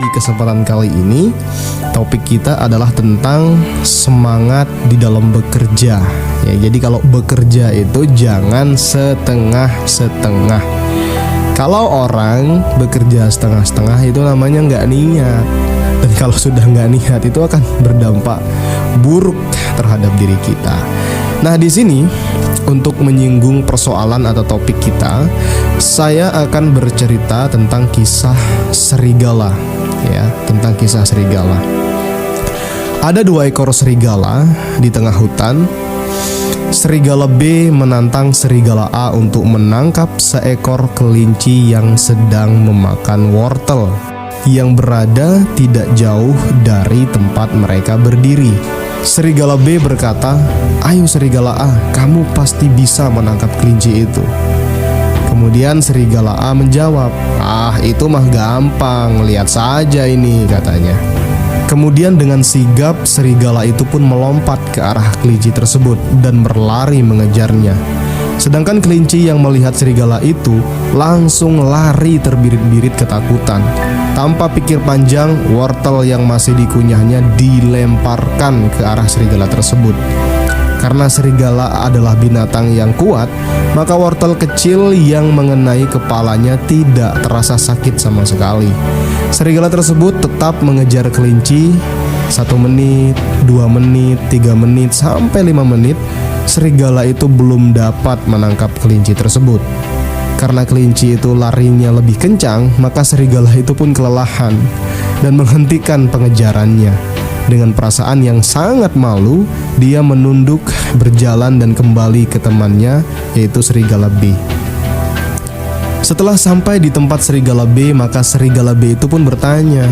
Di kesempatan kali ini, topik kita adalah tentang semangat di dalam bekerja. Ya, jadi kalau bekerja itu jangan setengah-setengah. Kalau orang bekerja setengah-setengah itu namanya nggak niat. Dan kalau sudah nggak niat itu akan berdampak buruk terhadap diri kita. Nah, di sini untuk menyinggung persoalan atau topik kita, saya akan bercerita tentang kisah serigala, ya, tentang kisah serigala. Ada 2 ekor serigala di tengah hutan. Serigala B menantang serigala A untuk menangkap seekor kelinci yang sedang memakan wortel yang berada tidak jauh dari tempat mereka berdiri. Serigala B berkata, "Ayo serigala A, kamu pasti bisa menangkap kelinci itu." Kemudian serigala A menjawab, "Ah, itu mah gampang, lihat saja ini," katanya. Kemudian dengan sigap serigala itu pun melompat ke arah kelinci tersebut dan berlari mengejarnya. Sedangkan kelinci yang melihat serigala itu langsung lari terbirit-birit ketakutan. Tanpa pikir panjang, wortel yang masih dikunyahnya dilemparkan ke arah serigala tersebut. Karena serigala adalah binatang yang kuat, maka wortel kecil yang mengenai kepalanya tidak terasa sakit sama sekali. Serigala tersebut tetap mengejar kelinci 1 menit, 2 menit, 3 menit, sampai 5 menit. Serigala itu belum dapat menangkap kelinci tersebut. Karena kelinci itu larinya lebih kencang, maka serigala itu pun kelelahan dan menghentikan pengejarannya. Dengan perasaan yang sangat malu, dia menunduk, berjalan dan kembali ke temannya, yaitu serigala B. Setelah sampai di tempat serigala B, maka serigala B itu pun bertanya,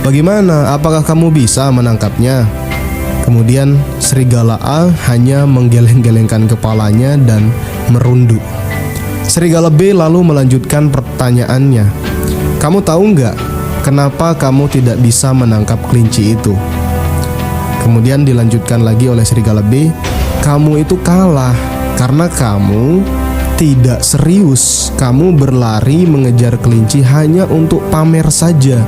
"Bagaimana? Apakah kamu bisa menangkapnya?" Kemudian serigala A hanya menggeleng-gelengkan kepalanya dan merunduk. Serigala B lalu melanjutkan pertanyaannya, "Kamu tahu nggak kenapa kamu tidak bisa menangkap kelinci itu?" Kemudian dilanjutkan lagi oleh serigala B, "Kamu itu kalah karena kamu tidak serius. Kamu berlari mengejar kelinci hanya untuk pamer saja.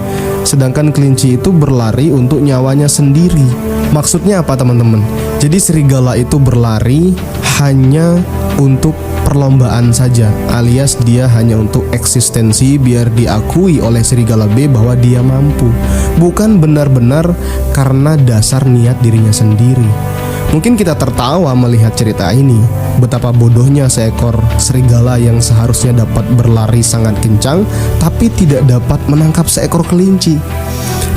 Sedangkan kelinci itu berlari untuk nyawanya sendiri." Maksudnya apa, teman-teman? Jadi serigala itu berlari hanya untuk perlombaan saja, alias dia hanya untuk eksistensi biar diakui oleh serigala B bahwa dia mampu, bukan benar-benar karena dasar niat dirinya sendiri. Mungkin kita tertawa melihat cerita ini, betapa bodohnya seekor serigala yang seharusnya dapat berlari sangat kencang tapi tidak dapat menangkap seekor kelinci.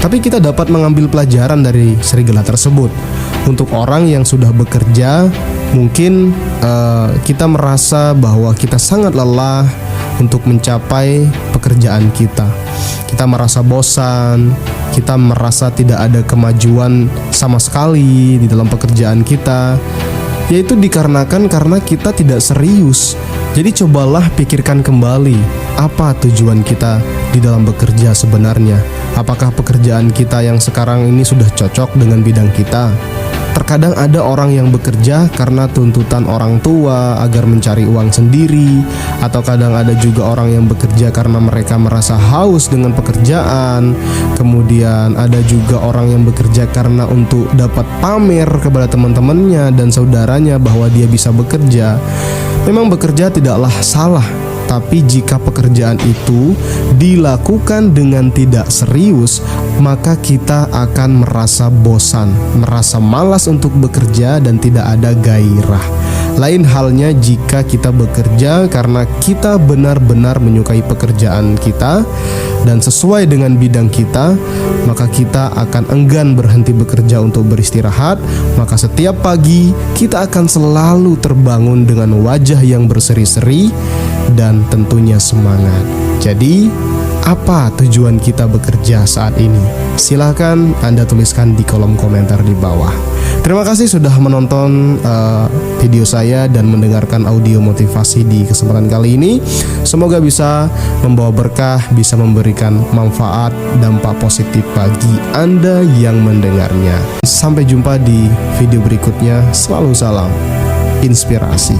Tapi kita dapat mengambil pelajaran dari serigala tersebut. Untuk orang yang sudah bekerja, mungkin kita merasa bahwa kita sangat lelah untuk mencapai pekerjaan kita. Kita merasa bosan, kita merasa tidak ada kemajuan sama sekali di dalam pekerjaan kita, yaitu dikarenakan karena kita tidak serius. Jadi cobalah pikirkan kembali, apa tujuan kita di dalam bekerja sebenarnya? Apakah pekerjaan kita yang sekarang ini sudah cocok dengan bidang kita? Terkadang ada orang yang bekerja karena tuntutan orang tua agar mencari uang sendiri, atau kadang ada juga orang yang bekerja karena mereka merasa haus dengan pekerjaan. Kemudian ada juga orang yang bekerja karena untuk dapat pamer kepada teman-temannya dan saudaranya bahwa dia bisa bekerja. Memang bekerja tidaklah salah, tapi jika pekerjaan itu dilakukan dengan tidak serius, maka kita akan merasa bosan, merasa malas untuk bekerja dan tidak ada gairah. Lain halnya jika kita bekerja karena kita benar-benar menyukai pekerjaan kita dan sesuai dengan bidang kita, maka kita akan enggan berhenti bekerja untuk beristirahat. Maka setiap pagi kita akan selalu terbangun dengan wajah yang berseri-seri dan tentunya semangat. Jadi, apa tujuan kita bekerja saat ini? Silahkan Anda tuliskan di kolom komentar di bawah. Terima kasih sudah menonton video saya dan mendengarkan audio motivasi di kesempatan kali ini. Semoga bisa membawa berkah, bisa memberikan manfaat, dampak positif bagi Anda yang mendengarnya. Sampai jumpa di video berikutnya. Selalu salam inspirasi.